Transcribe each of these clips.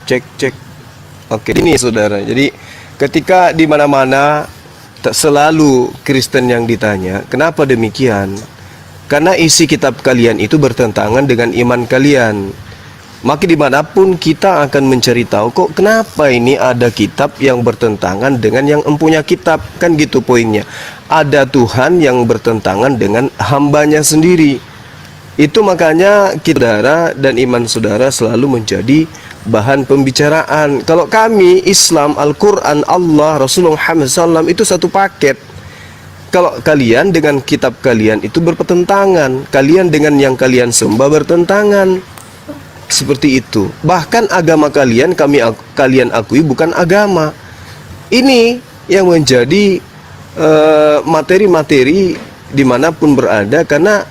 Cek, cek. Oke, ini saudara. Jadi ketika di mana-mana tak selalu Kristen yang ditanya, kenapa demikian? Karena isi kitab kalian itu bertentangan dengan iman kalian. Maka dimanapun kita akan mencari tahu, kok kenapa ini ada kitab yang bertentangan dengan yang empunya kitab. Kan gitu poinnya. Ada Tuhan yang bertentangan dengan hambanya sendiri. Itu makanya saudara dan iman saudara selalu menjadi bahan pembicaraan. Kalau kami Islam, Al-Quran, Allah, Rasulullah Muhammad SAW itu satu paket. Kalau kalian dengan kitab kalian itu berpertentangan, kalian dengan yang kalian sembah bertentangan. Seperti itu. Bahkan agama kalian kalian akui bukan agama. Ini yang menjadi materi-materi dimanapun berada, karena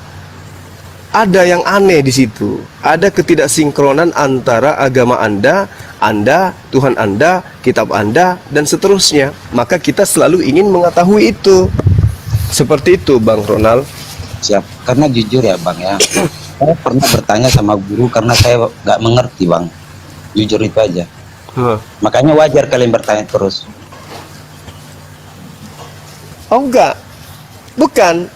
ada yang aneh di situ. Ada ketidaksinkronan antara agama Anda, Tuhan Anda, kitab Anda, dan seterusnya. Maka kita selalu ingin mengetahui itu. Seperti itu, Bang Ronald. Siap. Karena jujur ya, Bang ya. Saya pernah bertanya sama guru karena saya nggak mengerti, Bang. Jujur itu aja. Makanya wajar kalian bertanya terus. Oh enggak. Bukan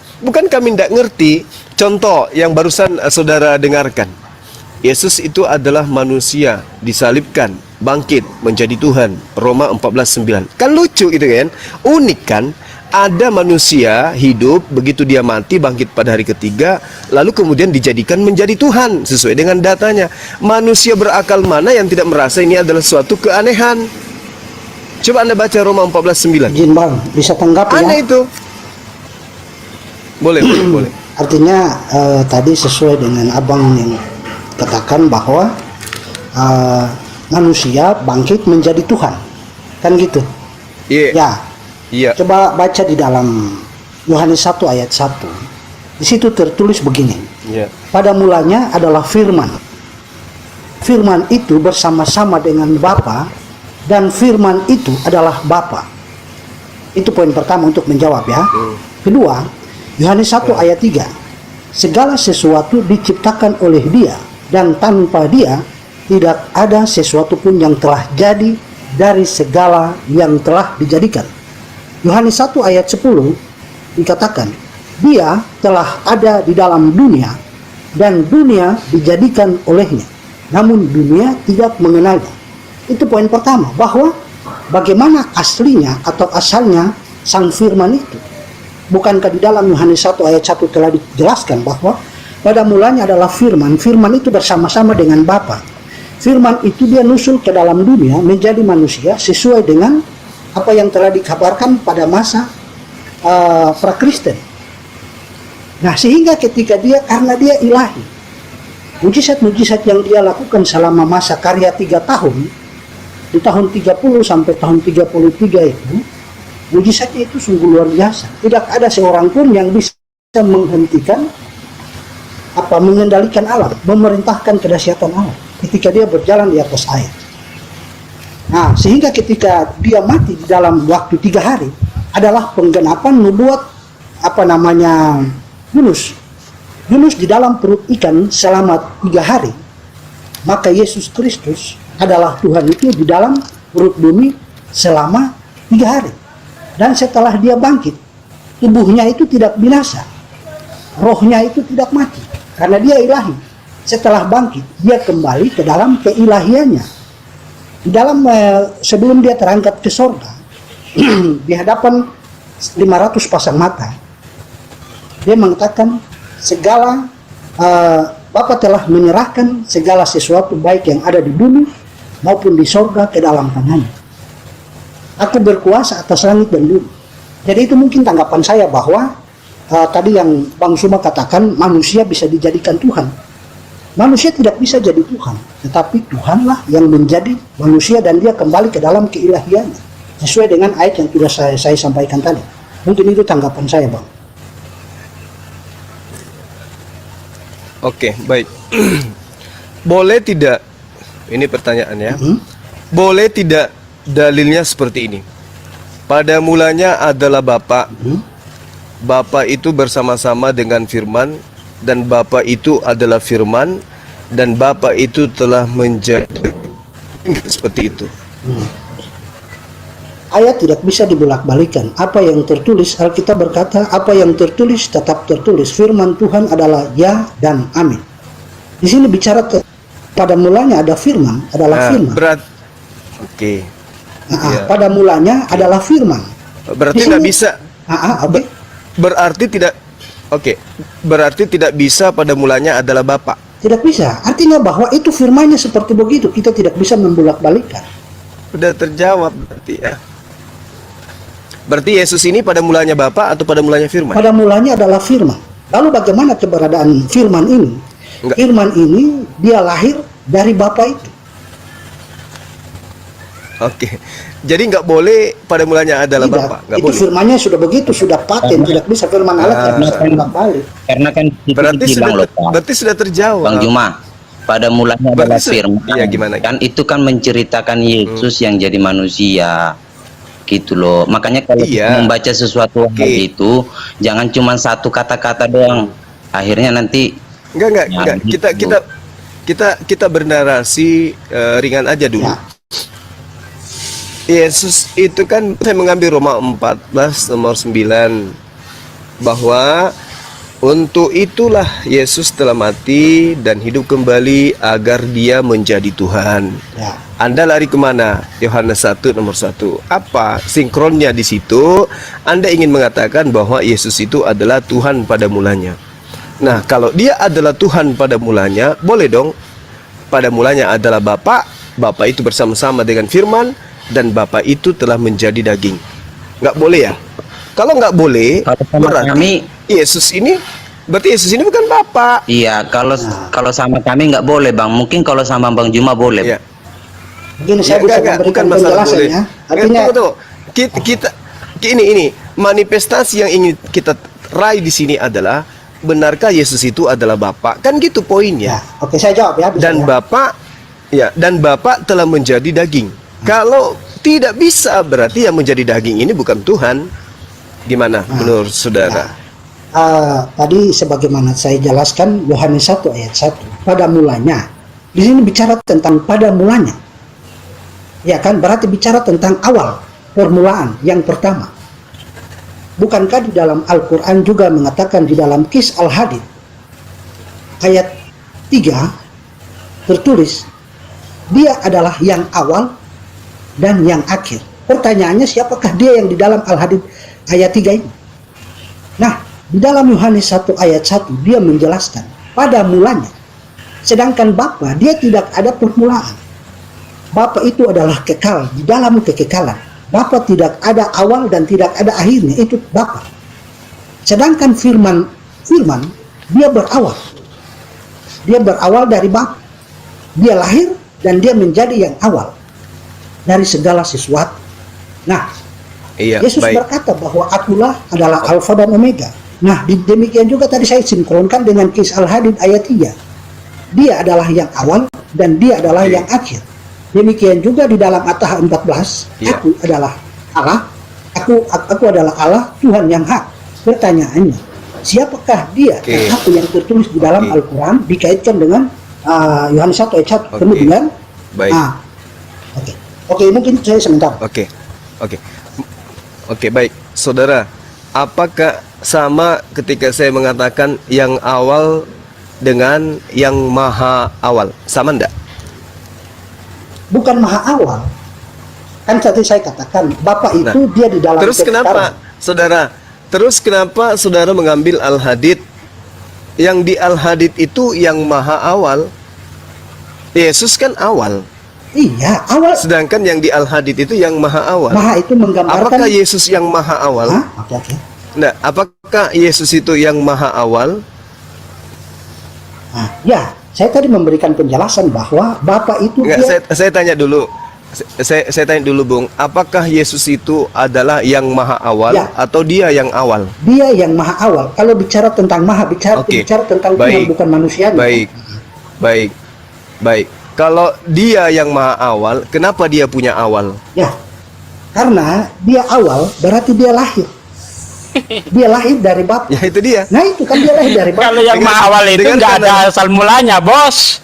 kami tidak ngerti. Contoh yang barusan saudara dengarkan. Yesus itu adalah manusia, disalibkan, bangkit menjadi Tuhan. Roma 14:9. Kan lucu itu kan? Unik kan? Ada manusia hidup, begitu dia mati, bangkit pada hari ketiga, lalu kemudian dijadikan menjadi Tuhan sesuai dengan datanya. Manusia berakal mana yang tidak merasa ini adalah suatu keanehan? Coba Anda baca Roma 14:9. Izin Bang, bisa tanggap ya? Aneh itu. Boleh. Artinya tadi sesuai dengan abang yang katakan bahwa manusia bangkit menjadi Tuhan, kan gitu? Iya. Ya. Coba baca di dalam Yohanes 1 ayat 1. Di situ tertulis begini. Pada mulanya adalah firman. Firman itu bersama-sama dengan Bapa, dan firman itu adalah Bapa. Itu poin pertama untuk menjawab ya. Kedua, Yohanes 1 ayat 3. Segala sesuatu diciptakan oleh Dia, dan tanpa Dia tidak ada sesuatu pun yang telah jadi dari segala yang telah dijadikan. Yohanes 1 ayat 10 dikatakan, Dia telah ada di dalam dunia, dan dunia dijadikan olehnya, namun dunia tidak mengenalnya. Itu poin pertama, bahwa bagaimana aslinya atau asalnya sang firman itu. Bukankah di dalam Yohanes 1 ayat 1 telah dijelaskan bahwa pada mulanya adalah firman, firman itu bersama-sama dengan Bapa. Firman itu dia nusul ke dalam dunia menjadi manusia sesuai dengan apa yang telah dikabarkan pada masa pra-Kristen. Nah, sehingga ketika dia, karena dia ilahi, mujizat-mujizat yang dia lakukan selama masa karya 3 tahun, di tahun 30 sampai tahun 33 itu, mujizatnya itu sungguh luar biasa. Tidak ada seorang pun yang bisa menghentikan mengendalikan alam, memerintahkan kedahsyatan alam ketika dia berjalan di atas air. Nah, sehingga ketika dia mati di dalam waktu 3 hari adalah penggenapan nubuat Yunus. Yunus di dalam perut ikan selama 3 hari. Maka Yesus Kristus adalah Tuhan itu di dalam perut bumi selama 3 hari. Dan setelah dia bangkit, tubuhnya itu tidak binasa, rohnya itu tidak mati, karena dia ilahi. Setelah bangkit, dia kembali ke dalam keilahiannya. Di dalam sebelum dia terangkat ke sorga, di hadapan 500 pasang mata, dia mengatakan segala Bapa telah menyerahkan segala sesuatu baik yang ada di bumi maupun di sorga ke dalam tangannya. Aku berkuasa atas langit dan bumi. Jadi itu mungkin tanggapan saya bahwa tadi yang Bang Suma katakan manusia bisa dijadikan Tuhan. Manusia tidak bisa jadi Tuhan, tetapi Tuhanlah yang menjadi manusia dan dia kembali ke dalam keilahiannya sesuai dengan ayat yang sudah saya sampaikan tadi. Mungkin itu tanggapan saya, Bang. Oke, baik. Boleh tidak, ini pertanyaannya, boleh tidak dalilnya seperti ini? Pada mulanya adalah Bapa. Bapa itu bersama-sama dengan firman, dan Bapa itu adalah firman, dan Bapa itu telah menjadi seperti itu. Ayat tidak bisa dibolak-balikan. Apa yang tertulis, Alkitab berkata, apa yang tertulis tetap tertulis. Firman Tuhan adalah ya dan amin. Di sini bicara pada mulanya ada firman, adalah firman. Oke. Ya. Pada mulanya adalah firman. Berarti tidak bisa. Oke. Berarti tidak. Oke. Berarti tidak bisa pada mulanya adalah Bapa. Tidak bisa. Artinya bahwa itu firmannya seperti begitu. Kita tidak bisa membolak-balikan. Sudah terjawab berarti ya. Berarti Yesus ini pada mulanya Bapa atau pada mulanya firman? Pada mulanya adalah firman. Lalu bagaimana keberadaan firman ini? Enggak. Firman ini dia lahir dari Bapa itu. Oke. Jadi nggak boleh pada mulanya adalah Tidak. Bapa. Nggak Itu boleh. firmannya sudah begitu, sudah paten, tidak bisa firman Allah balik. Karena kan itu Berarti bilang sudah, loh, Pak. berarti sudah terjawab. Bang Juma, pada mulanya adalah firman. Iya, gimana? Kan itu kan menceritakan Yesus yang jadi manusia. Gitu loh. Makanya kalau kita membaca sesuatu hal itu, jangan cuma satu kata-kata doang. Akhirnya nanti Enggak. gitu. Kita bernarasi ringan aja dulu. Ya. Yesus itu kan, saya mengambil Roma 14 nomor 9 bahwa untuk itulah Yesus telah mati dan hidup kembali agar dia menjadi Tuhan. Ya. Anda lari kemana? Yohanes 1 nomor 1. Apa sinkronnya di situ? Anda ingin mengatakan bahwa Yesus itu adalah Tuhan pada mulanya. Nah, kalau dia adalah Tuhan pada mulanya, boleh dong. Pada mulanya adalah Bapa, Bapa itu bersama-sama dengan firman, dan Bapa itu telah menjadi daging. Nggak boleh ya? Kalau nggak boleh, Kalau sama berarti kami- Yesus ini, berarti Yesus ini bukan Bapa. iya, kalau sama kami nggak boleh, Bang. Mungkin kalau sama Bang Juma boleh. Ya. Begini saya bisa memberikan penjelasannya. Artinya Tunggu. Kita ini manifestasi yang ingin kita raih di sini adalah, benarkah Yesus itu adalah Bapa? Kan gitu poinnya. ya, oke saya jawab ya. Bisa Dan ya? Bapa telah menjadi daging. Kalau tidak bisa, berarti yang menjadi daging ini bukan Tuhan. Gimana menurut saudara? Tadi sebagaimana saya jelaskan Yohanes 1 ayat 1, pada mulanya. Di sini bicara tentang pada mulanya. Ya kan, berarti bicara tentang awal, permulaan yang pertama. Bukankah di dalam Al-Qur'an juga mengatakan di dalam Qis Al-Hadid ayat 3 tertulis dia adalah yang awal dan yang akhir. Pertanyaannya, siapakah dia yang di dalam Al-Hadid ayat 3 ini? Nah, di dalam Yohanes 1 ayat 1 dia menjelaskan pada mulanya. Sedangkan Bapa dia tidak ada permulaan. Bapa itu adalah kekal di dalam kekekalan. Bapa tidak ada awal dan tidak ada akhirnya, itu Bapa. Sedangkan firman dia berawal. Dia berawal dari Bapa. Dia lahir dan dia menjadi yang awal dari segala sesuatu. Nah, Iya, Yesus baik. berkata bahwa akulah adalah Alfa dan Omega. Nah, demikian juga tadi saya sinkronkan dengan Qis Al-Hadid ayat 3. Dia adalah yang awal dan dia adalah yang akhir. Demikian juga di dalam At-Taha 14, Iya. aku adalah Allah, aku adalah Allah, Tuhan yang hak. Pertanyaannya, siapakah dia dan aku yang tertulis di dalam Al-Quran dikaitkan dengan Yohanes 1 ayat 1. Kemudian, Baik. Oke, mungkin saya sebentar. Oke, baik. Saudara, apakah sama ketika saya mengatakan yang awal dengan yang maha awal? Sama enggak? Bukan maha awal. Kan tadi saya katakan, Bapak itu dia di dalam Terus kenapa, saudara? Terus kenapa saudara mengambil Al-Hadid? Yang di Al-Hadid itu yang maha awal. Yesus kan awal. Iya, awal. Sedangkan yang di Al-Hadid itu yang maha awal. Maha itu menggambarkan. Apakah Yesus yang maha awal? Oke. Nah, apakah Yesus itu yang maha awal? Nah, ya, saya tadi memberikan penjelasan bahwa Bapak itu Enggak, saya tanya dulu. Saya tanya dulu, Bung. Apakah Yesus itu adalah yang maha awal atau dia yang awal? Dia yang maha awal. Kalau bicara tentang maha, bicara tentang Tuhan, bukan manusia. Baik. Kalau dia yang maha awal, kenapa dia punya awal? Ya, karena dia awal berarti dia lahir. Dia lahir dari Bapa. Ya itu dia. Nah itu kan dia lahir dari Bapa. Kalau yang maha awal itu nggak ada asal mulanya, bos.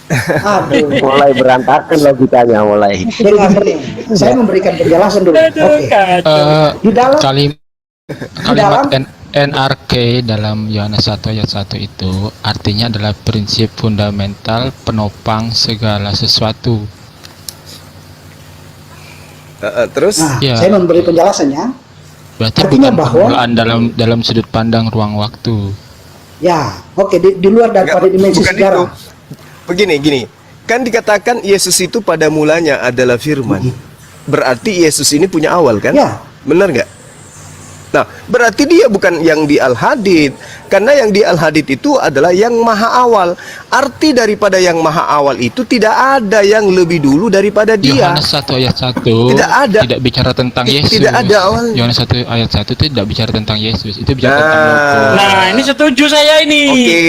Aduh. Mulai berantakan logikanya mulai. Dengar nih, saya memberikan penjelasan dulu. Oke. Di dalam Kalimat NRK dalam Yohanes 1 ayat 1 itu artinya adalah prinsip fundamental penopang segala sesuatu. Terus? Nah, Ya. saya memberi penjelasannya. Berarti Artinya bukan bahwa- permulaan dalam sudut pandang ruang waktu. Ya, oke, di luar daripada dimensi bukan sejarah. itu. Begini, kan dikatakan Yesus itu pada mulanya adalah firman. Berarti Yesus ini punya awal kan? Ya. Benar nggak? Nah, berarti dia bukan yang di Al-Hadid. Karena yang di Al-Hadid itu adalah yang maha awal. Arti daripada yang maha awal itu tidak ada yang lebih dulu daripada dia. Yohanes 1 ayat 1 Tidak ada. tidak bicara tentang Yesus. Tidak ada awalnya. Yohanes 1 ayat 1 itu tidak bicara tentang Yesus, itu bicara tentang Nah. Logos. Nah, ini setuju saya ini. Oke,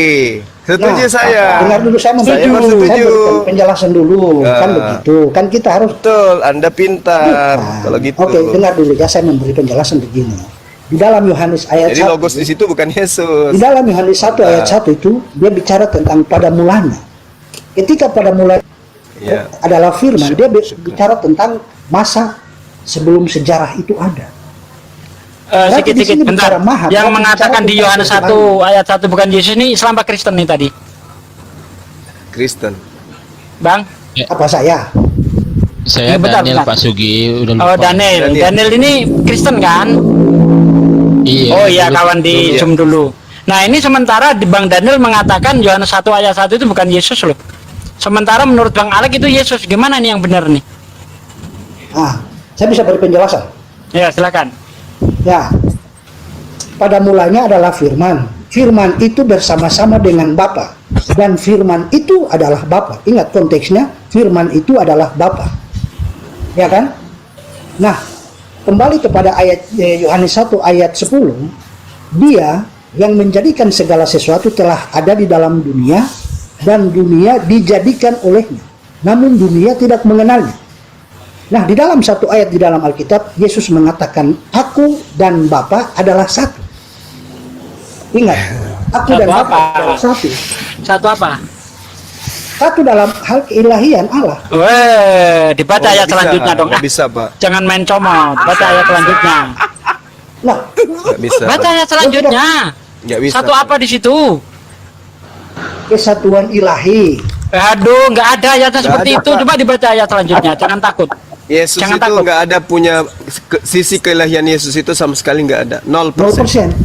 setuju Nah, saya. dengar dulu, saya Saya memberikan setuju. penjelasan dulu. Nah. Kan begitu. Kan kita harus Betul, Anda pintar. Bukan. Kalau gitu. Oke, dengar dulu ya, saya memberi penjelasan begini. Di dalam Yohanes ayat Jadi 1. logos di situ bukan Yesus. Di dalam Yohanes 1 ayat 1 itu dia bicara tentang pada mulanya. Ketika pada mulanya Ya. adalah firman, dia bicara tentang masa sebelum sejarah itu ada. Berarti di Sedikit-sedikit sini bentar. bicara maha, Yang berarti mengatakan bicara di tentang Yohanes Tuhan. 1 ayat 1 bukan Yesus ini Islam apa Kristen nih tadi? Kristen. Bang? Apa saya? Saya bentar, Daniel bentar. Pak Sugi udah lupa. Oh, Daniel. Daniel ini Kristen kan? Iya. Oh iya, dulu- kawan di Iya. Zoom dulu. Nah, ini sementara di Bang Daniel mengatakan Yohanes 1 ayat 1 itu bukan Yesus loh. Sementara menurut Bang Alek itu Yesus. Gimana nih yang benar nih? Saya bisa beri penjelasan. Ya, silakan. Ya, pada mulanya adalah firman. Firman itu bersama-sama dengan Bapa, dan firman itu adalah Bapa. Ingat konteksnya, firman itu adalah Bapa. Ya kan? Nah, kembali kepada ayat Yohanes 1 ayat 10, dia yang menjadikan segala sesuatu telah ada di dalam dunia, dan dunia dijadikan olehnya, namun dunia tidak mengenalnya. Nah, di dalam satu ayat di dalam Alkitab, Yesus mengatakan, aku dan Bapa adalah satu. Ingat, aku dan Satu Bapa apa? adalah satu. Satu apa? Satu dalam hal keilahian Allah. Weh, dibaca Oh, ayat nggak selanjutnya bisa, dong. nggak bisa, Pak. Jangan main comot, baca ayat selanjutnya. Nah, Nggak bisa. Baca Pak. ayat selanjutnya. Nggak bisa. Satu Pak. apa di situ? kesatuan ilahi. Aduh, nggak ada ayatnya Nggak seperti ada, itu. Pak. Coba dibaca ayat selanjutnya. Jangan takut. Yesus Jangan itu takut. nggak ada punya sisi keilahian Yesus itu sama sekali nggak ada. 0%. 0%.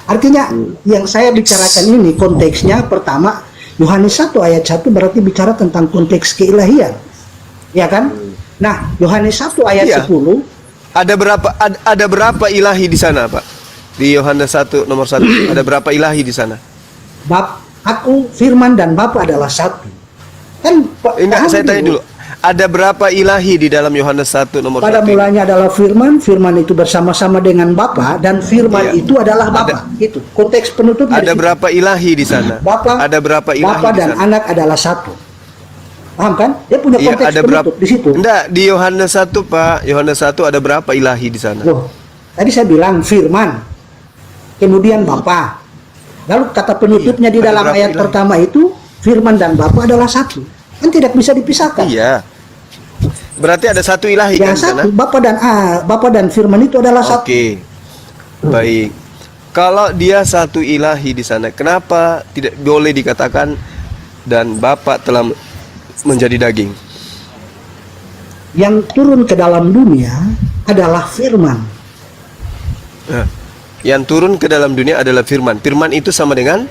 Artinya yang saya bicarakan ini konteksnya pertama Yohanes 1 ayat 1 berarti bicara tentang konteks keilahian. Ya kan? Nah, Yohanes 1 ayat Iya. 10 Ada berapa ilahi di sana, Pak? Di Yohanes 1 nomor 1 ada berapa ilahi di sana? aku firman dan Bapa adalah satu. Kan Enggak, paham saya tanya dulu. Ada berapa ilahi di dalam Yohanes 1 nomor 1? Pada mulanya adalah firman, firman itu bersama-sama dengan Bapa dan firman Iya. itu adalah Bapa. Itu konteks penutupnya. Ada di situ. berapa ilahi di sana? Bapa, Ada berapa ilahi Bapa di dan sana? anak adalah satu. Paham kan? Dia punya Iya, konteks ada berapa? penutup di situ. Enggak, di Yohanes 1, Pak. Yohanes 1 ada berapa ilahi di sana? Loh, tadi saya bilang firman, kemudian Bapa. Lalu kata penutupnya di Iya, ada dalam berapa ayat ilahi? pertama itu firman dan Bapa adalah satu. Kan tidak bisa dipisahkan. Iya. Berarti ada satu ilahi Ya kan di sana? satu, Bapa dan firman itu adalah satu. Oke. Baik. Kalau dia satu ilahi di sana, kenapa tidak boleh dikatakan dan Bapa telah menjadi daging? Yang turun ke dalam dunia adalah firman. Nah, yang turun ke dalam dunia adalah firman. Firman itu sama dengan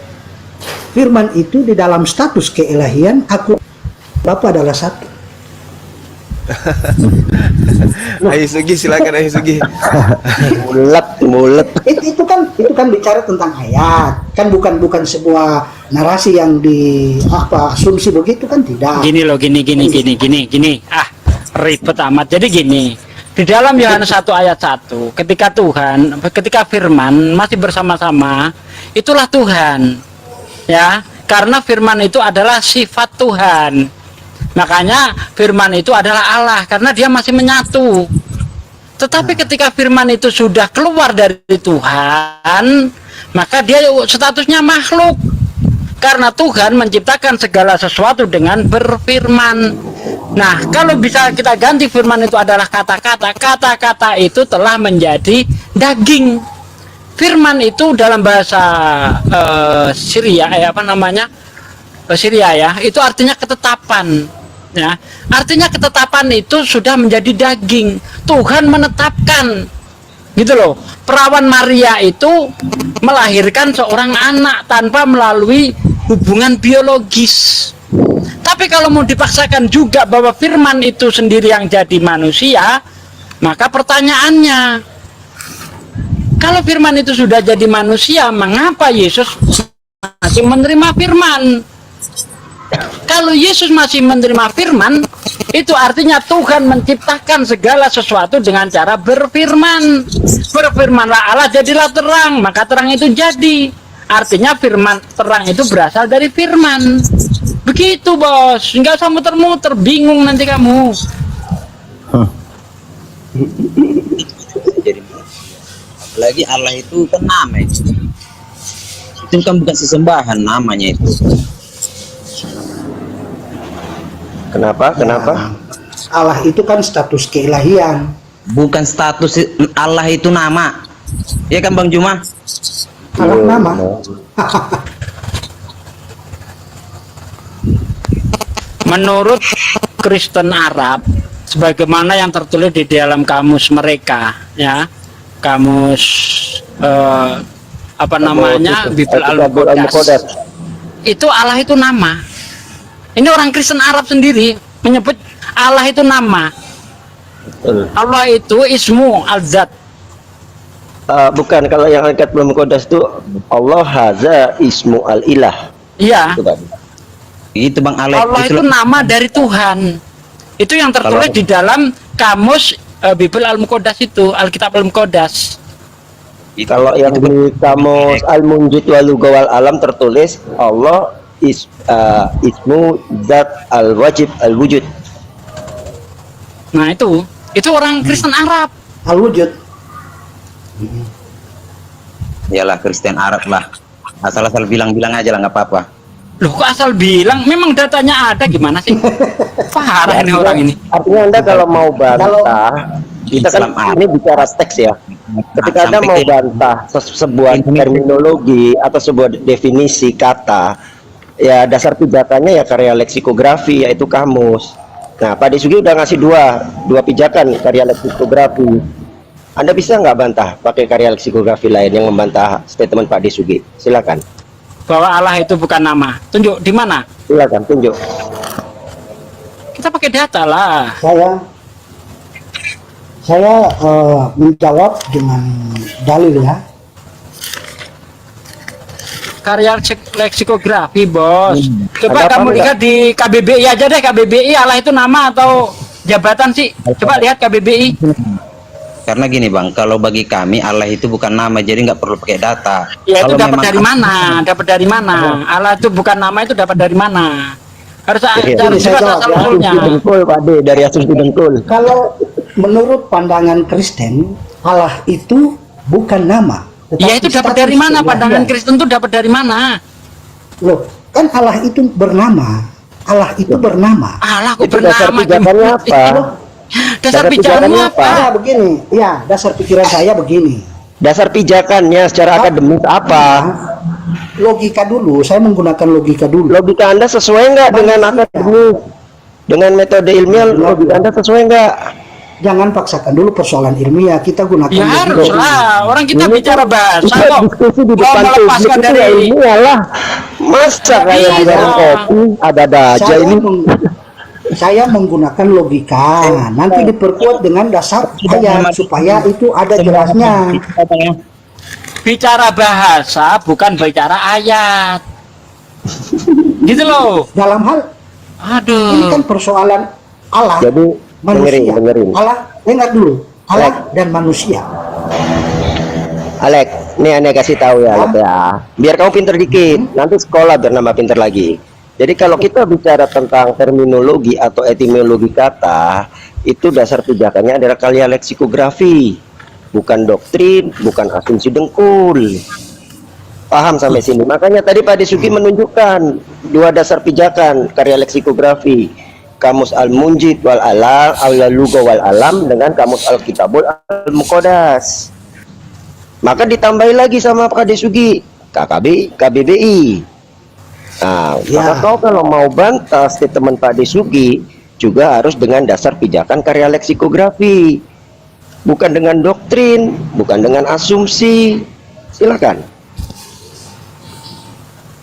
Firman itu di dalam status keilahian, aku Bapa adalah satu. Ayo Sugi, silakan Ayo Sugi. Mulet. Itu kan bicara tentang ayat, kan bukan sebuah narasi yang di asumsi begitu kan tidak. Gini loh, gini. Ah, ribet amat. Jadi gini. Di dalam Yohanes 1 ayat 1, ketika firman masih bersama-sama, itulah Tuhan. Ya, karena firman itu adalah sifat Tuhan. Makanya firman itu adalah Allah karena dia masih menyatu. Tetapi ketika firman itu sudah keluar dari Tuhan, maka dia statusnya makhluk. Karena Tuhan menciptakan segala sesuatu dengan berfirman. Nah, kalau bisa kita ganti firman itu adalah kata-kata. Kata-kata itu telah menjadi daging. Firman itu dalam bahasa Syria, Syria ya, itu artinya ketetapan. Ya, artinya ketetapan itu sudah menjadi daging. Tuhan menetapkan, gitu loh. Perawan Maria itu melahirkan seorang anak tanpa melalui hubungan biologis. Tapi kalau mau dipaksakan juga bahwa firman itu sendiri yang jadi manusia, maka pertanyaannya, kalau firman itu sudah jadi manusia, mengapa Yesus masih menerima firman? Kalau Yesus masih menerima firman, itu artinya Tuhan menciptakan segala sesuatu dengan cara berfirman. Berfirmanlah Allah, jadilah terang, maka terang itu jadi. Artinya firman terang itu berasal dari firman. Begitu bos, nggak usah muter-muter, bingung nanti kamu. Jadi apalagi Allah itu kan nama itu kan bukan sesembahan namanya itu. Kenapa? Allah itu kan status keilahian. Bukan status, Allah itu nama. Ya kan Bang Juma? Allah nama. Menurut Kristen Arab, sebagaimana yang tertulis di dalam kamus mereka, ya, kamus Bible Al-Muqaddas, itu Allah itu nama. Ini orang Kristen Arab sendiri menyebut Allah itu nama. Allah itu ismu al-zat. Bukan, kalau yang Al-Kitab Al-Muqaddas itu Allah haza ismu al-ilah. Iya. Itu Bang Alex. Allah itu nama dari Tuhan. Itu yang tertulis di dalam kamus Bible Al-Muqaddas itu, Alkitab Al-Muqaddas. Kalau yang di kamus Al-Munjid wal Lughah wal Alam tertulis Allah ismu zat al-wajib al-wujud. Nah, itu orang Kristen Arab. Al-wujud. Iyalah Kristen Arab lah. Asal-asal bilang-bilang aja lah, nggak apa-apa. Loh, kok asal bilang? Memang datanya ada, gimana sih? Parah ini orang ini. Artinya Anda kalau mau bantah, kita kan ini bicara teks ya. Ketika Anda mau bantah sebuah terminologi atau sebuah definisi kata, ya dasar pijakannya ya karya leksikografi, yaitu kamus. Nah, Pak Desugi udah ngasih dua pijakan karya leksikografi. Anda bisa nggak bantah pakai karya leksikografi lain yang membantah statement Pak Desugi? Silakan. Bahwa Allah itu bukan nama. Tunjuk di mana? Silakan tunjuk. Kita pakai data lah. Saya menjawab dengan dalil ya. Karya leksikografi, bos. Coba kamu lihat di KBBI aja deh. KBBI Allah itu nama atau jabatan sih? Coba lihat KBBI. Karena gini Bang, kalau bagi kami Allah itu bukan nama, jadi nggak perlu pakai data. Ya itu kalau dapat dari mana? Dapat dari mana? Allah itu bukan nama, itu dapat dari mana? Harus cari asal-usulnya. Dengkul Pak De, dari asal dengkul. Kalau menurut pandangan Kristen, Allah itu bukan nama. Ya itu dapat dari mana? Pandangan Kristen itu dapat dari mana? Loh, kan Allah itu bernama. Allah itu bernama. Allah kok Itu dasar bernama? pijakannya apa? Dasar pijakannya apa? Ya begini, ya dasar pikiran saya begini. Dasar pijakannya secara akademis apa? Logika dulu, saya menggunakan logika dulu. Logika Anda sesuai nggak dengan akademis? Dengan metode ilmiah, logika Anda sesuai nggak? Jangan paksakan dulu persoalan ilmiah, kita gunakan Ya logika harus dulu. lah, orang kita Ini bicara bahasa kita kok. diskusi di Mau depan melepaskan publik itu ya dari ilmiah lah. Masa kayak di warung kopi ada aja Saya ini. saya menggunakan logika, nanti diperkuat dengan dasar ayat supaya itu ada jelasnya. bicara bahasa bukan bicara ayat. Gitu loh. Dalam hal ini Aduh. kan persoalan Allah, Jadi manusia. dengerin. Allah, dengar dulu. Allah dan manusia. Alek, nih aneh kasih tahu ya, Alek ya. Biar kamu pinter dikit, nanti sekolah biar nambah pinter lagi. Jadi kalau kita bicara tentang terminologi atau etimologi kata, itu dasar pijakannya adalah karya leksikografi, bukan doktrin, bukan asumsi dengkul. Paham sampai sini. Makanya tadi Pak Desuki menunjukkan dua dasar pijakan karya leksikografi. Kamus Al-Munjid wal Alam, Al-Lugha wal Alam dengan Kamus Al-Kitabul Al-Muqaddas. Maka ditambahi lagi sama Pak Desuki, KBBI. Nah, maka kau kalau mau bantah statement Pak Desuki juga harus dengan dasar pijakan karya leksikografi. Bukan dengan doktrin, bukan dengan asumsi. Silakan.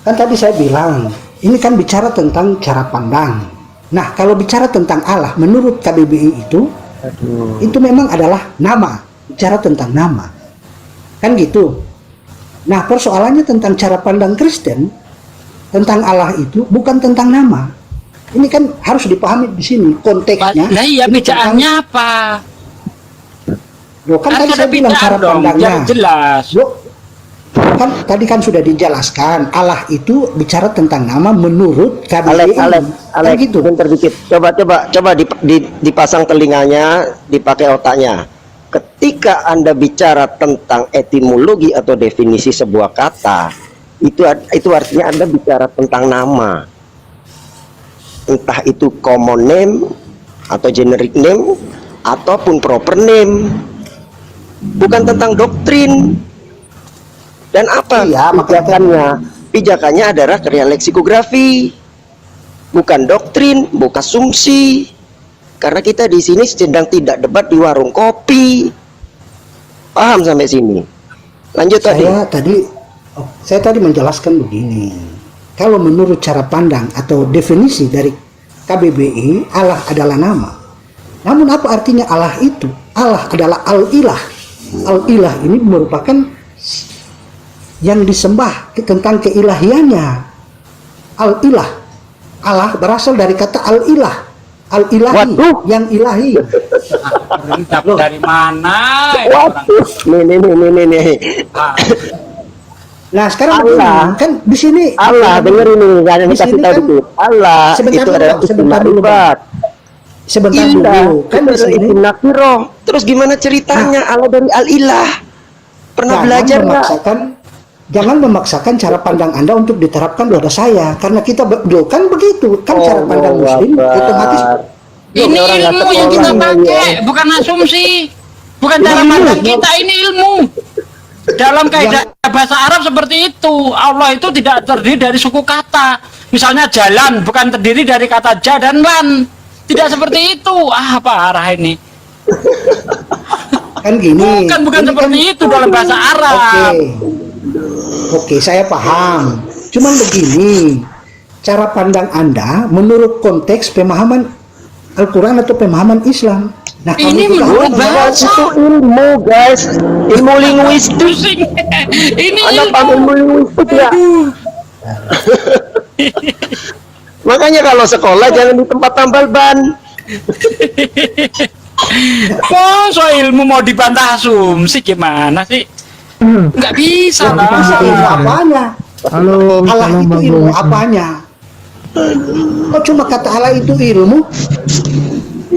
Kan tadi saya bilang, ini kan bicara tentang cara pandang. Nah, kalau bicara tentang Allah, menurut KBBI itu memang adalah nama, bicara tentang nama. Kan gitu. Nah, persoalannya tentang cara pandang Kristen, tentang Allah itu bukan tentang nama. Ini kan harus dipahami di sini konteksnya. Nah, iya, bicaranya apa? Loh, kan tadi saya bilang cara pandangnya. Jelas. Loh, kan tadi kan sudah dijelaskan Allah itu bicara tentang nama menurut KBBI. Alex, gitu. bentar dikit. Coba dipasang telinganya, dipakai otaknya. Ketika Anda bicara tentang etimologi atau definisi sebuah kata, itu artinya Anda bicara tentang nama. Entah itu common name atau generic name ataupun proper name. Bukan tentang doktrin. Dan apa pijakannya? Pijakannya adalah karya leksikografi, bukan doktrin, bukan asumsi. Karena kita di sini sedang tidak debat di warung kopi. Paham sampai sini? Lanjut tadi. Saya tadi menjelaskan begini. Kalau menurut cara pandang atau definisi dari KBBI, Allah adalah nama. Namun apa artinya Allah itu? Allah adalah Al-Ilah. Al-Ilah ini merupakan yang disembah tentang keilahiannya. Al-Ilah, Allah berasal dari kata Al-Ilah, Al-Ilahi, yang ilahi. Dari mana? Nih. Nah sekarang Allah, kan di sini Allah dengar ini, jangan dikasih tahu dulu. Allah itu adalah sebentar dulu. Kan di sini terus gimana ceritanya Allah dari Al-Ilah? Pernah belajar nggak? Jangan memaksakan cara pandang Anda untuk diterapkan pada saya, karena kita kan begitu kan cara pandang Muslim otomatis. Ini ilmu yang kita pakai, bukan asumsi, bukan cara pandang kita. Ini ilmu. Dalam kaidah bahasa Arab seperti itu, Allah itu tidak terdiri dari suku kata. Misalnya jalan bukan terdiri dari kata ja dan lan. Tidak seperti itu. Apa arah ini? Kan gini. Bukan seperti itu dalam bahasa Arab. Oke, saya paham. Cuman begini, cara pandang Anda menurut konteks pemahaman Al-Quran atau pemahaman Islam. Nah, ini menurut bahasa itu ilmu, guys. Ilmu linguistik. Ini ilmu linguistik ya. Makanya kalau sekolah jangan di tempat tambal ban. So ilmu mau dibantah asumsi gimana sih? Nggak bisa lah. Ilmu apanya? Allah itu ilmu apanya? Kok cuma kata Allah itu ilmu?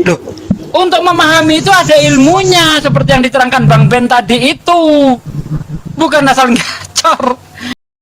Loh, untuk memahami itu ada ilmunya, seperti yang diterangkan Bang Ben tadi itu. Bukan asal gacor.